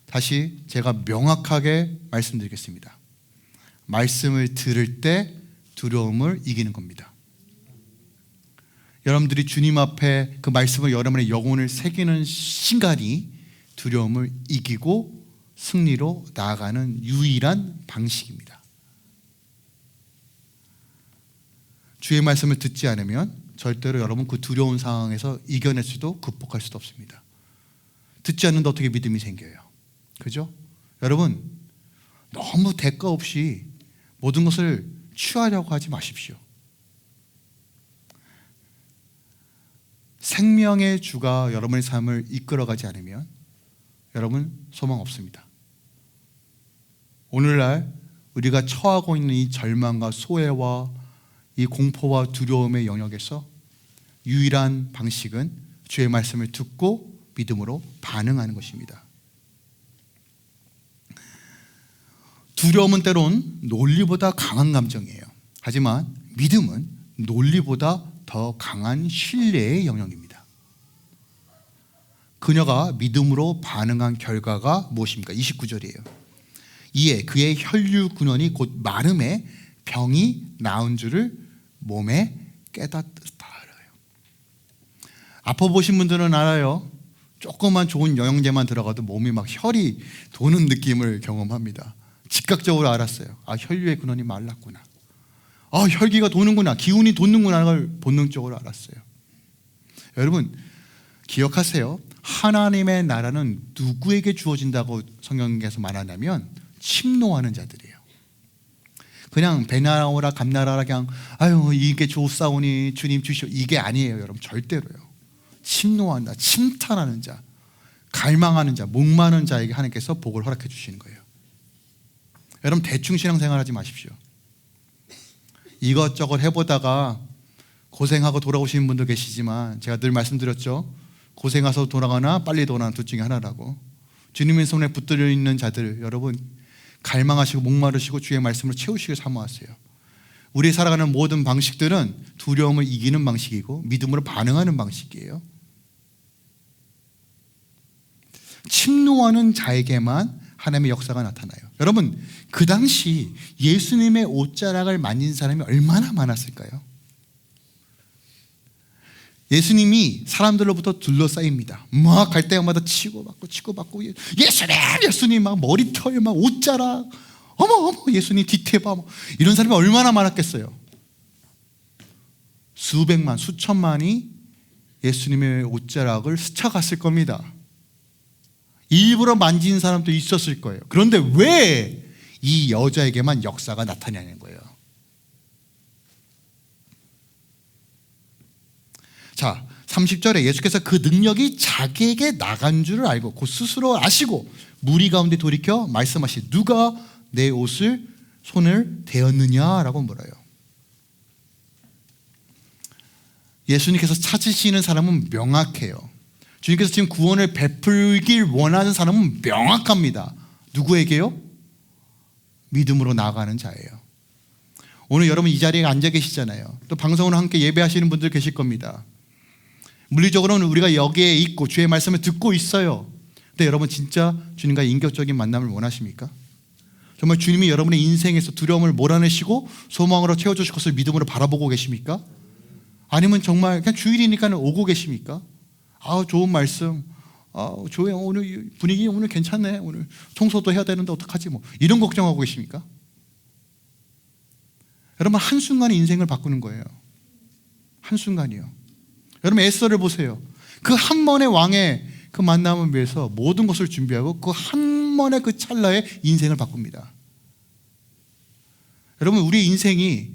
다시 제가 명확하게 말씀드리겠습니다. 말씀을 들을 때 두려움을 이기는 겁니다. 여러분들이 주님 앞에 그 말씀을 여러분의 영혼을 새기는 순간이 두려움을 이기고 승리로 나아가는 유일한 방식입니다. 주의 말씀을 듣지 않으면 절대로 여러분 그 두려운 상황에서 이겨낼 수도 극복할 수도 없습니다. 듣지 않는데 어떻게 믿음이 생겨요? 그죠? 여러분, 너무 대가 없이 모든 것을 취하려고 하지 마십시오. 생명의 주가 여러분의 삶을 이끌어가지 않으면 여러분 소망 없습니다. 오늘날 우리가 처하고 있는 이 절망과 소외와 이 공포와 두려움의 영역에서 유일한 방식은 주의 말씀을 듣고 믿음으로 반응하는 것입니다. 두려움은 때론 논리보다 강한 감정이에요. 하지만 믿음은 논리보다 더 강한 신뢰의 영역입니다. 그녀가 믿음으로 반응한 결과가 무엇입니까? 29절이에요. 이에 그의 혈류 근원이 곧 마름에 병이 나은 줄을 몸에 깨닫다. 아파 보신 분들은 알아요. 조금만 좋은 영양제만 들어가도 몸이 막 혈이 도는 느낌을 경험합니다. 즉각적으로 알았어요. 아, 혈류의 근원이 말랐구나. 아, 혈기가 도는구나. 기운이 돋는구나. 를 본능적으로 알았어요. 여러분, 기억하세요. 하나님의 나라는 누구에게 주어진다고 성경에서 말하냐면 침노하는 자들이에요. 그냥 배나오라 감나라라 그냥 아유 이게 좋사오니 주님 주시오 이게 아니에요. 여러분, 절대로요. 침노한다, 침탈하는 자, 갈망하는 자, 목마른 자에게 하나님께서 복을 허락해 주시는 거예요. 여러분, 대충 신앙생활 하지 마십시오. 이것저것 해보다가 고생하고 돌아오시는 분도 계시지만 제가 늘 말씀드렸죠. 고생해서 돌아가나 빨리 돌아가나 둘 중에 하나라고. 주님의 손에 붙들려 있는 자들, 여러분 갈망하시고 목마르시고 주의 말씀을 채우시길 사모하세요. 우리 살아가는 모든 방식들은 두려움을 이기는 방식이고 믿음으로 반응하는 방식이에요. 침노하는 자에게만 하나님의 역사가 나타나요. 여러분, 그 당시 예수님의 옷자락을 만진 사람이 얼마나 많았을까요? 예수님이 사람들로부터 둘러싸입니다. 막 갈 때마다 치고받고 예수님 막 머리털 막 옷자락 어머 예수님 뒤태봐 이런 사람이 얼마나 많았겠어요. 수백만 수천만이 예수님의 옷자락을 스쳐갔을 겁니다. 일부러 만진 사람도 있었을 거예요. 그런데 왜 이 여자에게만 역사가 나타나는 거예요? 자, 30절에 예수께서 그 능력이 자기에게 나간 줄을 알고 곧 스스로 아시고 무리 가운데 돌이켜 말씀하시 누가 내 옷을 손을 대었느냐라고 물어요. 예수님께서 찾으시는 사람은 명확해요. 주님께서 지금 구원을 베풀길 원하는 사람은 명확합니다. 누구에게요? 믿음으로 나아가는 자예요. 오늘 여러분 이 자리에 앉아 계시잖아요. 또 방송으로 함께 예배하시는 분들 계실 겁니다. 물리적으로는 우리가 여기에 있고 주의 말씀을 듣고 있어요. 근데 여러분 진짜 주님과 인격적인 만남을 원하십니까? 정말 주님이 여러분의 인생에서 두려움을 몰아내시고 소망으로 채워주실 것을 믿음으로 바라보고 계십니까? 아니면 정말 그냥 주일이니까 오고 계십니까? 좋은 말씀, 조용 오늘 분위기 오늘 괜찮네, 오늘 청소도 해야 되는데 어떡하지 뭐 이런 걱정하고 계십니까? 여러분 한순간에 인생을 바꾸는 거예요. 한순간이요. 여러분 에스더를 보세요. 그 한 번의 왕의 그 만남을 위해서 모든 것을 준비하고 그 한 번의 그 찰나에 인생을 바꿉니다. 여러분 우리 인생이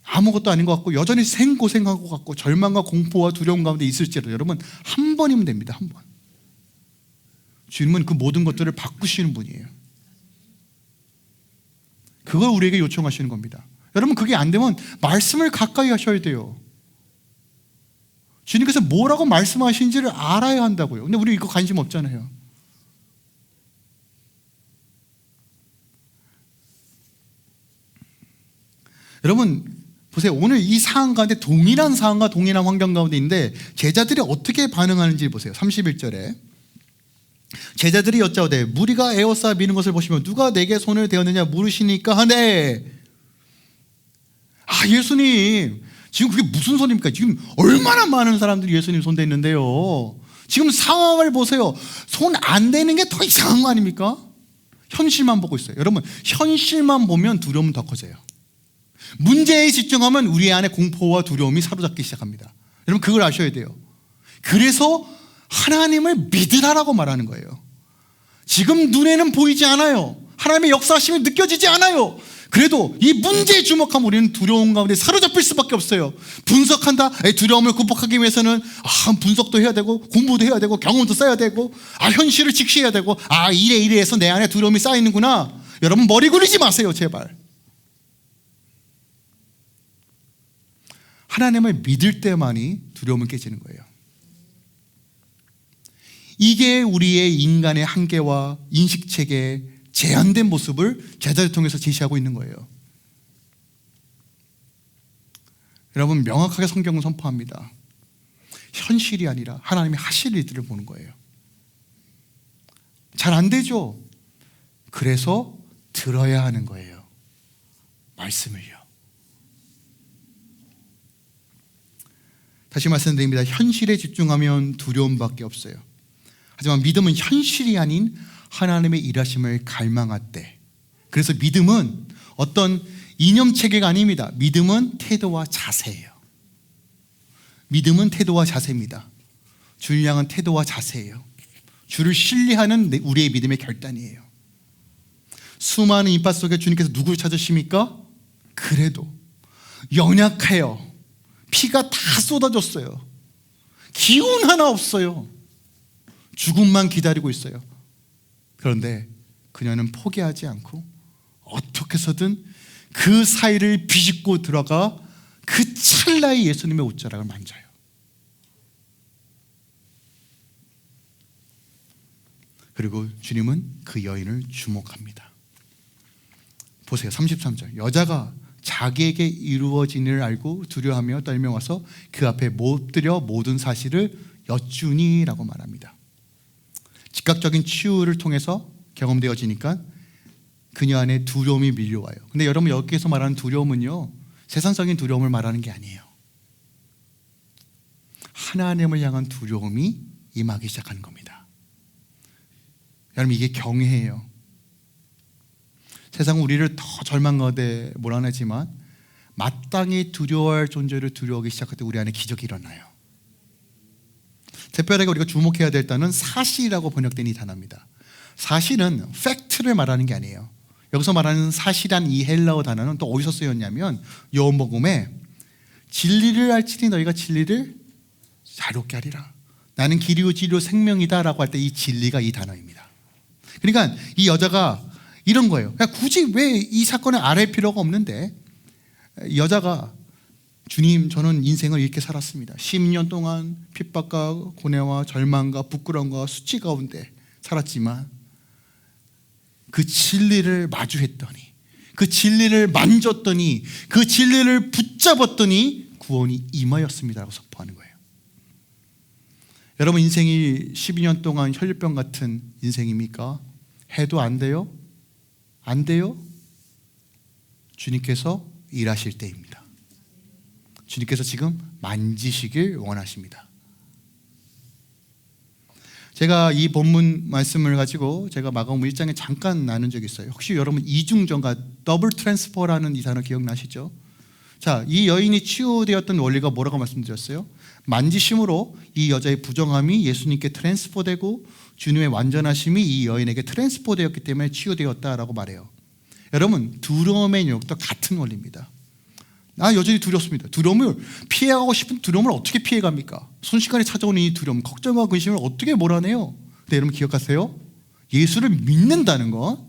아무것도 아닌 것 같고 여전히 생고생한 것 같고 절망과 공포와 두려움 가운데 있을지라도 여러분 한 번이면 됩니다. 한 번. 주님은 그 모든 것들을 바꾸시는 분이에요. 그걸 우리에게 요청하시는 겁니다. 여러분 그게 안 되면 말씀을 가까이 하셔야 돼요. 주님께서 뭐라고 말씀하시는지를 알아야 한다고요. 근데 우리 이거 관심 없잖아요. 여러분 보세요. 오늘 이 상황 가운데 동일한 상황과 동일한 환경 가운데 있는데 제자들이 어떻게 반응하는지 보세요. 31절에 제자들이 여짜오되 무리가 에워싸 미는 것을 보시면 누가 내게 손을 대었느냐 물으시니까 하네. 예수님 지금 그게 무슨 소리입니까? 지금 얼마나 많은 사람들이 예수님 손 댔는데요. 지금 상황을 보세요. 손 안 대는 게 더 이상한 거 아닙니까? 현실만 보고 있어요. 여러분 현실만 보면 두려움은 더 커져요. 문제에 집중하면 우리 안에 공포와 두려움이 사로잡기 시작합니다. 여러분 그걸 아셔야 돼요. 그래서 하나님을 믿으라고 말하는 거예요. 지금 눈에는 보이지 않아요. 하나님의 역사하심이 느껴지지 않아요. 그래도 이 문제에 주목하면 우리는 두려움 가운데 사로잡힐 수밖에 없어요. 분석한다. 두려움을 극복하기 위해서는 분석도 해야 되고 공부도 해야 되고 경험도 쌓아야 되고 현실을 직시해야 되고 이래 해서 내 안에 두려움이 쌓이는구나. 여러분 머리 굴리지 마세요 제발. 하나님을 믿을 때만이 두려움은 깨지는 거예요. 이게 우리의 인간의 한계와 인식체계의 제한된 모습을 제자를 통해서 제시하고 있는 거예요. 여러분 명확하게 성경은 선포합니다. 현실이 아니라 하나님이 하실 일들을 보는 거예요. 잘 안 되죠? 그래서 들어야 하는 거예요. 말씀을요. 다시 말씀드립니다. 현실에 집중하면 두려움밖에 없어요. 하지만 믿음은 현실이 아닌 하나님의 일하심을 갈망할 때, 그래서 믿음은 어떤 이념체계가 아닙니다. 믿음은 태도와 자세예요. 믿음은 태도와 자세입니다. 주를 향한 태도와 자세예요. 주를 신뢰하는 우리의 믿음의 결단이에요. 수많은 인파 속에 주님께서 누구를 찾으십니까? 그래도 연약해요. 피가 다 쏟아졌어요. 기운 하나 없어요. 죽음만 기다리고 있어요. 그런데 그녀는 포기하지 않고 어떻게 해서든 그 사이를 비집고 들어가 그 찰나에 예수님의 옷자락을 만져요. 그리고 주님은 그 여인을 주목합니다. 보세요. 33절. 여자가 자기에게 이루어진 일을 알고 두려워하며 떨며 와서 그 앞에 엎드려 모든 사실을 여쭈니라고 말합니다. 즉각적인 치유를 통해서 경험되어지니까 그녀 안에 두려움이 밀려와요. 근데 여러분, 여기서 말하는 두려움은요, 세상적인 두려움을 말하는 게 아니에요. 하나님을 향한 두려움이 임하기 시작하는 겁니다. 여러분, 이게 경외예요. 세상은 우리를 더 절망가운데 몰아내지만 마땅히 두려워할 존재를 두려워하기 시작할 때 우리 안에 기적이 일어나요. 특별하게 우리가 주목해야 될 단어는 사실이라고 번역된 이 단어입니다. 사실은 팩트를 말하는 게 아니에요. 여기서 말하는 사실한 이 헬라어 단어는 또 어디서 쓰였냐면 요한복음에 진리를 알지니 너희가 진리를 자유롭게 하리라. 나는 길이요 진리요 생명이다 라고 할 때 이 진리가 이 단어입니다. 그러니까 이 여자가 이런 거예요. 그러니까 굳이 왜 이 사건을 알을 필요가 없는데, 여자가 주님, 저는 인생을 이렇게 살았습니다. 10년 동안 핍박과 고뇌와 절망과 부끄러움과 수치 가운데 살았지만 그 진리를 마주했더니, 그 진리를 만졌더니, 그 진리를 붙잡았더니 구원이 임하였습니다라고 선포하는 거예요. 여러분, 인생이 12년 동안 혈류병 같은 인생입니까? 해도 안 돼요? 안 돼요? 주님께서 일하실 때입니다. 주님께서 지금 만지시길 원하십니다. 제가 이 본문 말씀을 가지고 제가 마가복음 1장에 잠깐 나눈 적이 있어요. 혹시 여러분 이중전가, 더블 트랜스퍼라는 이 단어 기억나시죠? 자, 이 여인이 치유되었던 원리가 뭐라고 말씀드렸어요? 만지심으로 이 여자의 부정함이 예수님께 트랜스퍼되고 주님의 완전하심이 이 여인에게 트랜스퍼되었기 때문에 치유되었다라고 말해요. 여러분, 두려움의 영역도 같은 원리입니다. 나 여전히 두렵습니다. 두려움을 피해가고 싶은 두려움을 어떻게 피해갑니까? 순식간에 찾아오는 이 두려움, 걱정과 근심을 어떻게 몰아내요? 근데 여러분 기억하세요? 예수를 믿는다는 건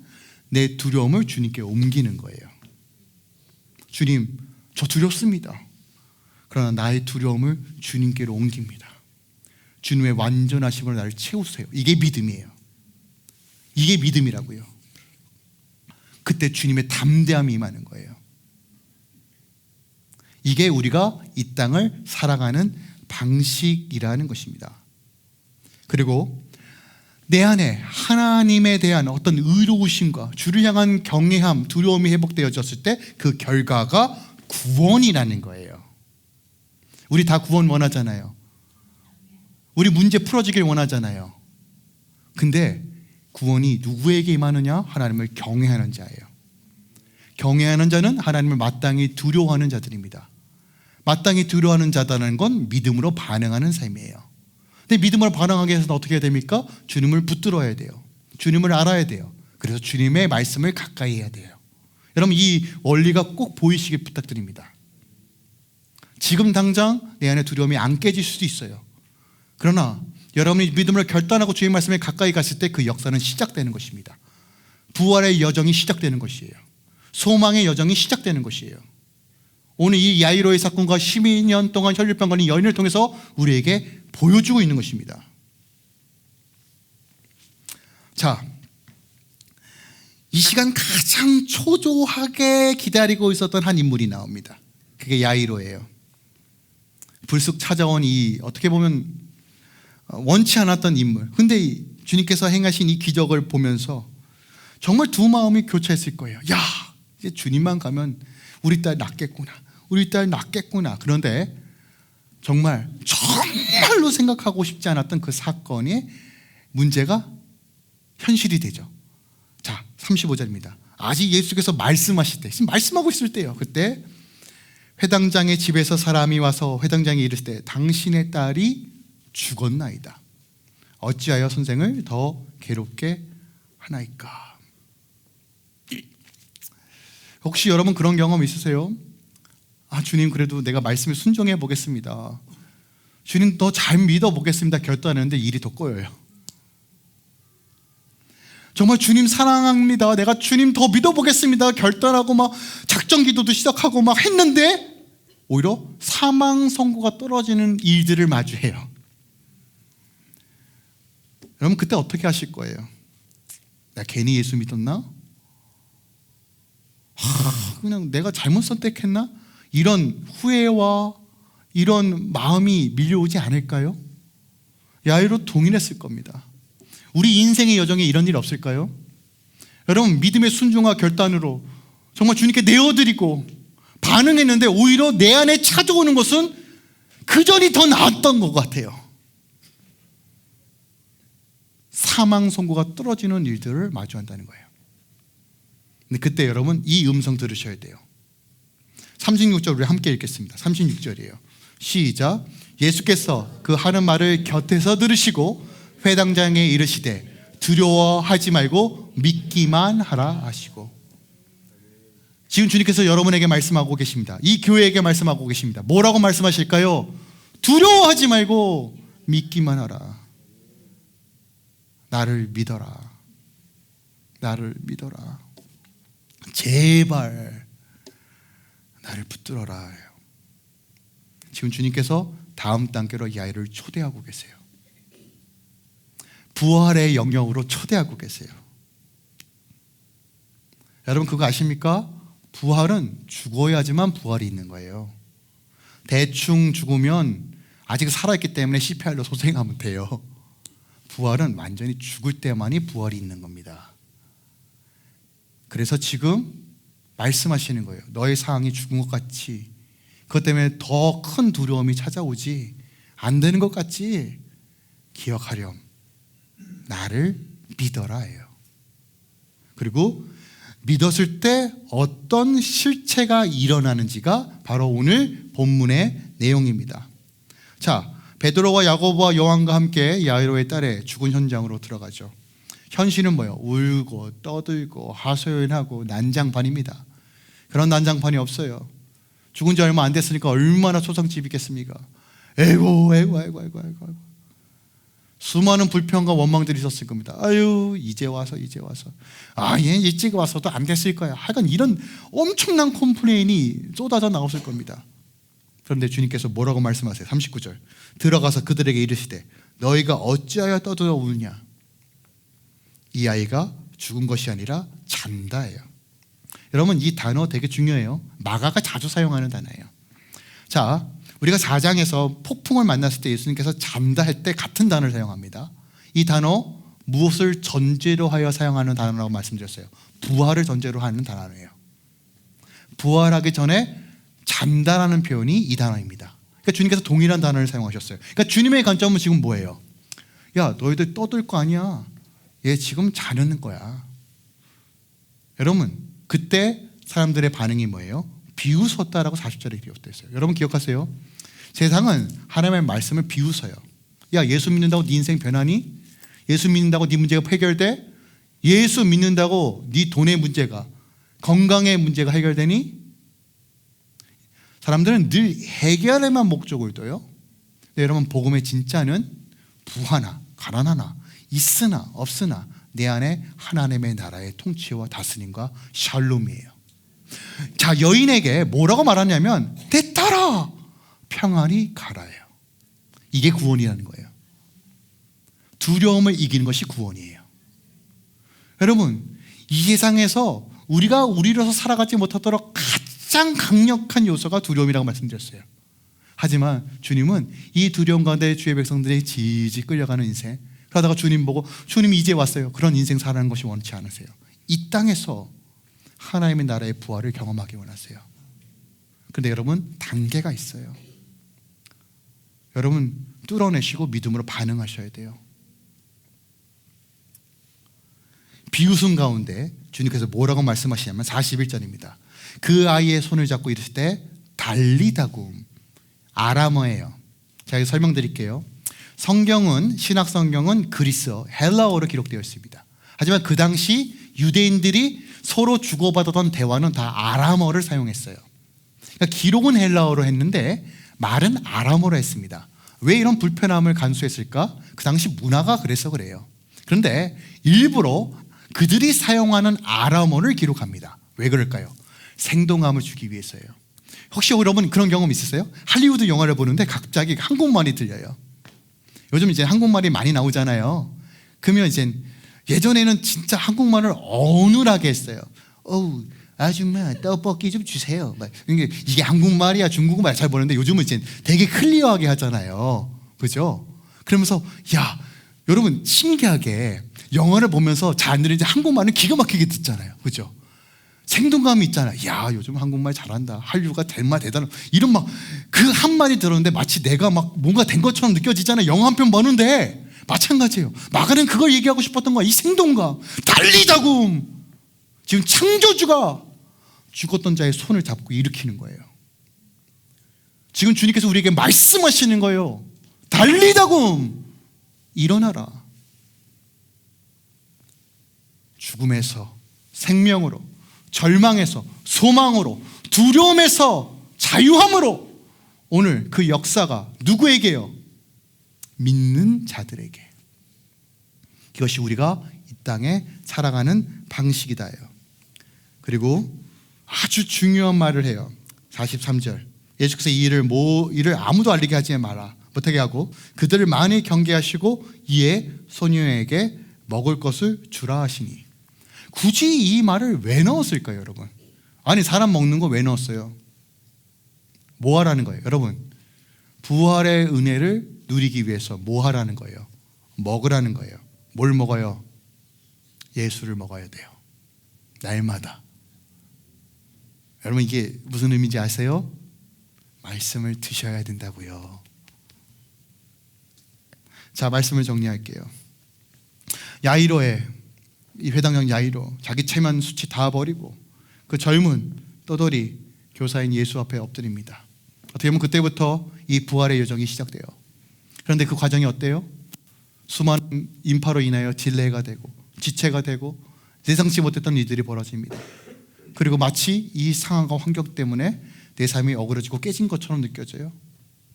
내 두려움을 주님께 옮기는 거예요. 주님, 저 두렵습니다. 그러나 나의 두려움을 주님께로 옮깁니다. 주님의 완전하심으로 나를 채우세요. 이게 믿음이에요. 이게 믿음이라고요. 그때 주님의 담대함이 임하는 거예요. 이게 우리가 이 땅을 살아가는 방식이라는 것입니다. 그리고 내 안에 하나님에 대한 어떤 의로우심과 주를 향한 경외함, 두려움이 회복되어졌을 때 그 결과가 구원이라는 거예요. 우리 다 구원 원하잖아요. 우리 문제 풀어지길 원하잖아요. 근데 구원이 누구에게 임하느냐? 하나님을 경외하는 자예요. 경외하는 자는 하나님을 마땅히 두려워하는 자들입니다. 마땅히 두려워하는 자다는 건 믿음으로 반응하는 삶이에요. 근데 믿음으로 반응하기 위해서는 어떻게 해야 됩니까? 주님을 붙들어야 돼요. 주님을 알아야 돼요. 그래서 주님의 말씀을 가까이 해야 돼요. 여러분, 이 원리가 꼭 보이시길 부탁드립니다. 지금 당장 내 안에 두려움이 안 깨질 수도 있어요. 그러나 여러분이 믿음을 결단하고 주의 말씀에 가까이 갔을 때 그 역사는 시작되는 것입니다. 부활의 여정이 시작되는 것이에요. 소망의 여정이 시작되는 것이에요. 오늘 이 야이로의 사건과 12년 동안 혈류병 걸린 여인을 통해서 우리에게 보여주고 있는 것입니다. 자, 이 시간 가장 초조하게 기다리고 있었던 한 인물이 나옵니다. 그게 야이로예요. 불쑥 찾아온 이 어떻게 보면 원치 않았던 인물. 근데 주님께서 행하신 이 기적을 보면서 정말 두 마음이 교차했을 거예요. 야, 이제 주님만 가면 우리 딸 낫겠구나. 우리 딸 낫겠구나. 그런데 정말로 생각하고 싶지 않았던 그 사건의 문제가 현실이 되죠. 자, 35절입니다. 아직 예수께서 말씀하실 때, 지금 말씀하고 있을 때요. 그때 회당장의 집에서 사람이 와서 회당장이 이르실 때 당신의 딸이 죽었나이다. 어찌하여 선생을 더 괴롭게 하나이까? 혹시 여러분 그런 경험 있으세요? 아, 주님, 그래도 내가 말씀에 순종해 보겠습니다. 주님 더 잘 믿어 보겠습니다. 결단하는데 일이 더 꼬여요. 정말 주님 사랑합니다. 내가 주님 더 믿어 보겠습니다. 결단하고 막 작전 기도도 시작하고 막 했는데 오히려 사망 선고가 떨어지는 일들을 마주해요. 여러분 그때 어떻게 하실 거예요? 나 괜히 예수 믿었나? 그냥 내가 잘못 선택했나? 이런 후회와 이런 마음이 밀려오지 않을까요? 야이로 동일했을 겁니다. 우리 인생의 여정에 이런 일 없을까요? 여러분 믿음의 순종과 결단으로 정말 주님께 내어드리고 반응했는데 오히려 내 안에 찾아오는 것은 그전이 더 나았던 것 같아요. 사망 선고가 떨어지는 일들을 마주한다는 거예요. 근데 그때 여러분 이 음성 들으셔야 돼요. 36절 우리 함께 읽겠습니다. 36절이에요. 시작. 예수께서 그 하는 말을 곁에서 들으시고 회당장에 이르시되 두려워하지 말고 믿기만 하라 하시고. 지금 주님께서 여러분에게 말씀하고 계십니다. 이 교회에게 말씀하고 계십니다. 뭐라고 말씀하실까요? 두려워하지 말고 믿기만 하라. 나를 믿어라. 나를 믿어라. 제발 나를 붙들어라. 지금 주님께서 다음 단계로 이 아이를 초대하고 계세요. 부활의 영역으로 초대하고 계세요. 여러분 그거 아십니까? 부활은 죽어야지만 부활이 있는 거예요. 대충 죽으면 아직 살아있기 때문에 CPR로 소생하면 돼요. 부활은 완전히 죽을 때만이 부활이 있는 겁니다. 그래서 지금 말씀하시는 거예요. 너의 상황이 죽은 것 같지? 그것 때문에 더 큰 두려움이 찾아오지? 안 되는 것 같지? 기억하렴. 나를 믿어라예요. 그리고 믿었을 때 어떤 실체가 일어나는지가 바로 오늘 본문의 내용입니다. 자, 베드로와 야고보와 요한과 함께 야이로의 딸의 죽은 현장으로 들어가죠. 현실은 뭐예요? 울고 떠들고 하소연하고 난장판입니다. 그런 난장판이 없어요. 죽은 지 얼마 안 됐으니까 얼마나 초상집이겠습니까? 에이고. 수많은 불평과 원망들이 있었을 겁니다. 아유 이제 와서 얘 일찍 와서도 안 됐을 거야. 하여간 이런 엄청난 컴플레인이 쏟아져 나왔을 겁니다. 그런데 주님께서 뭐라고 말씀하세요? 39절 들어가서 그들에게 이르시되 너희가 어찌하여 떠들어 우느냐. 이 아이가 죽은 것이 아니라 잔다예요. 여러분 이 단어 되게 중요해요. 마가가 자주 사용하는 단어예요. 자, 우리가 4장에서 폭풍을 만났을 때 예수님께서 잔다 할 때 같은 단어를 사용합니다. 이 단어 무엇을 전제로 하여 사용하는 단어라고 말씀드렸어요? 부활을 전제로 하는 단어예요. 부활하기 전에 잔다라는 표현이 이 단어입니다. 그러니까 주님께서 동일한 단어를 사용하셨어요. 그러니까 주님의 관점은 지금 뭐예요? 야 너희들 떠들 거 아니야. 얘 지금 자는 거야. 여러분 그때 사람들의 반응이 뭐예요? 비웃었다라고 40절에 기록되어 있어요. 여러분 기억하세요? 세상은 하나님의 말씀을 비웃어요. 야 예수 믿는다고 네 인생 변하니? 예수 믿는다고 네 문제가 해결돼? 예수 믿는다고 네 돈의 문제가, 건강의 문제가 해결되니? 사람들은 늘 해결에만 목적을 둬요. 근데 여러분 복음의 진짜는 부하나 가난하나 있으나 없으나 내 안에 하나님의 나라의 통치와 다스림과 샬롬이에요. 자, 여인에게 뭐라고 말하냐면 됐다라 평안히 가라예요. 이게 구원이라는 거예요. 두려움을 이기는 것이 구원이에요. 여러분 이 세상에서 우리가 우리로서 살아가지 못하도록 가장 강력한 요소가 두려움이라고 말씀드렸어요. 하지만 주님은 이 두려움 가운데 주의 백성들이 질질 끌려가는 인생, 그러다가 주님 보고 주님이 이제 왔어요. 그런 인생 살아가는 것이 원치 않으세요. 이 땅에서 하나님의 나라의 부활을 경험하기 원하세요. 그런데 여러분 단계가 있어요. 여러분 뚫어내시고 믿음으로 반응하셔야 돼요. 비웃음 가운데 주님께서 뭐라고 말씀하시냐면 41절입니다. 그 아이의 손을 잡고 이르실 때 달리다굼, 아람어예요. 제가 설명드릴게요. 성경은, 신학 성경은 그리스어, 헬라어로 기록되어 있습니다. 하지만 그 당시 유대인들이 서로 주고받았던 대화는 다 아람어를 사용했어요. 그러니까 기록은 헬라어로 했는데 말은 아람어로 했습니다. 왜 이런 불편함을 간수했을까? 그 당시 문화가 그래서 그래요. 그런데 일부러 그들이 사용하는 아람어를 기록합니다. 왜 그럴까요? 생동감을 주기 위해서예요. 혹시 여러분 그런 경험 있으세요? 할리우드 영화를 보는데 갑자기 한국말이 들려요. 요즘 이제 한국말이 많이 나오잖아요. 그러면 이제 예전에는 진짜 한국말을 어눌하게 했어요. 어우, 아줌마 떡볶이 좀 주세요. 이게 한국말이야 중국말 잘 모르는데 요즘은 이제 되게 클리어하게 하잖아요. 그죠? 그러면서 야, 여러분 신기하게 영화를 보면서 잘 안 들리는데 한국말은 기가 막히게 듣잖아요. 그죠? 생동감이 있잖아요. 야, 요즘 한국말 잘한다. 한류가 대단하다. 이런 막 그 한마디 들었는데 마치 내가 막 뭔가 된 것처럼 느껴지잖아요. 영화 한 편 보는데 마찬가지예요. 마가는 그걸 얘기하고 싶었던 거야. 이 생동감, 달리자금. 지금 창조주가 죽었던 자의 손을 잡고 일으키는 거예요. 지금 주님께서 우리에게 말씀하시는 거예요. 달리자금, 일어나라. 죽음에서 생명으로, 절망에서 소망으로, 두려움에서 자유함으로 오늘 그 역사가 누구에게요? 믿는 자들에게. 이것이 우리가 이 땅에 살아가는 방식이다요. 그리고 아주 중요한 말을 해요. 43절. 예수께서 이 일을 아무도 알리게 하지 마라. 못하게 하고 그들을 많이 경계하시고 이에 소녀에게 먹을 것을 주라 하시니. 굳이 이 말을 왜 넣었을까요, 여러분? 아니, 사람 먹는 거 왜 넣었어요? 뭐 하라는 거예요? 여러분, 부활의 은혜를 누리기 위해서 뭐 하라는 거예요? 먹으라는 거예요. 뭘 먹어요? 예수를 먹어야 돼요. 날마다. 여러분, 이게 무슨 의미인지 아세요? 말씀을 드셔야 된다고요. 자, 말씀을 정리할게요. 야이로의 이 회당장 야이로, 자기 체면 수치 다 버리고 그 젊은 떠돌이 교사인 예수 앞에 엎드립니다. 어떻게 보면 그때부터 이 부활의 여정이 시작돼요. 그런데 그 과정이 어때요? 수많은 인파로 인하여 딜레이가 되고 지체가 되고 예상치 못했던 일들이 벌어집니다. 그리고 마치 이 상황과 환경 때문에 내 삶이 어그러지고 깨진 것처럼 느껴져요.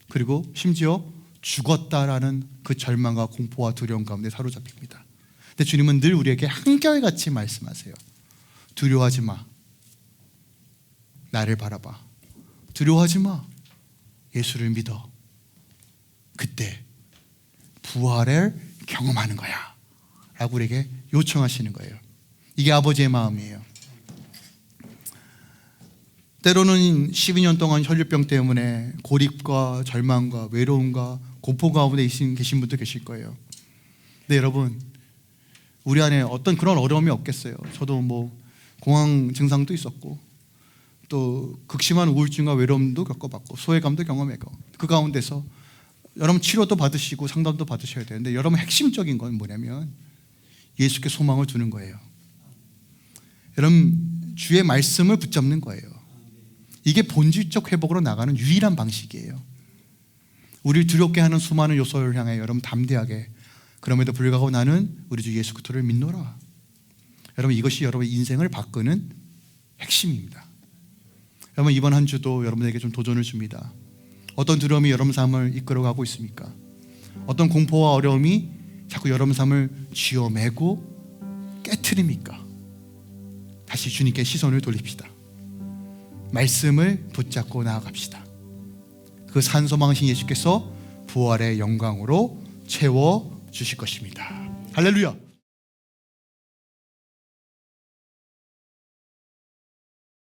그리고 심지어 죽었다라는 그 절망과 공포와 두려움 가운데 사로잡힙니다. 근데 주님은 늘 우리에게 한결같이 말씀하세요. 두려워하지 마. 나를 바라봐. 두려워하지 마. 예수를 믿어. 그때 부활을 경험하는 거야 라고 우리에게 요청하시는 거예요. 이게 아버지의 마음이에요. 때로는 12년 동안 혈류병 때문에 고립과 절망과 외로움과 공포 가운데 계신 분도 계실 거예요. 근데 여러분, 우리 안에 어떤 그런 어려움이 없겠어요. 저도 뭐 공황 증상도 있었고 또 극심한 우울증과 외로움도 겪어봤고 소외감도 경험했고 그 가운데서 여러분 치료도 받으시고 상담도 받으셔야 되는데 여러분 핵심적인 건 뭐냐면 예수께 소망을 두는 거예요. 여러분 주의 말씀을 붙잡는 거예요. 이게 본질적 회복으로 나가는 유일한 방식이에요. 우리를 두렵게 하는 수많은 요소를 향해 여러분 담대하게 그럼에도 불구하고 나는 우리 주 예수 그리스도를 믿노라. 여러분 이것이 여러분의 인생을 바꾸는 핵심입니다. 여러분 이번 한 주도 여러분에게 좀 도전을 줍니다. 어떤 두려움이 여러분 삶을 이끌어가고 있습니까? 어떤 공포와 어려움이 자꾸 여러분 삶을 쥐어매고 깨트립니까? 다시 주님께 시선을 돌립시다. 말씀을 붙잡고 나아갑시다. 그 산소망하신 예수께서 부활의 영광으로 채워 주실 것입니다. 할렐루야.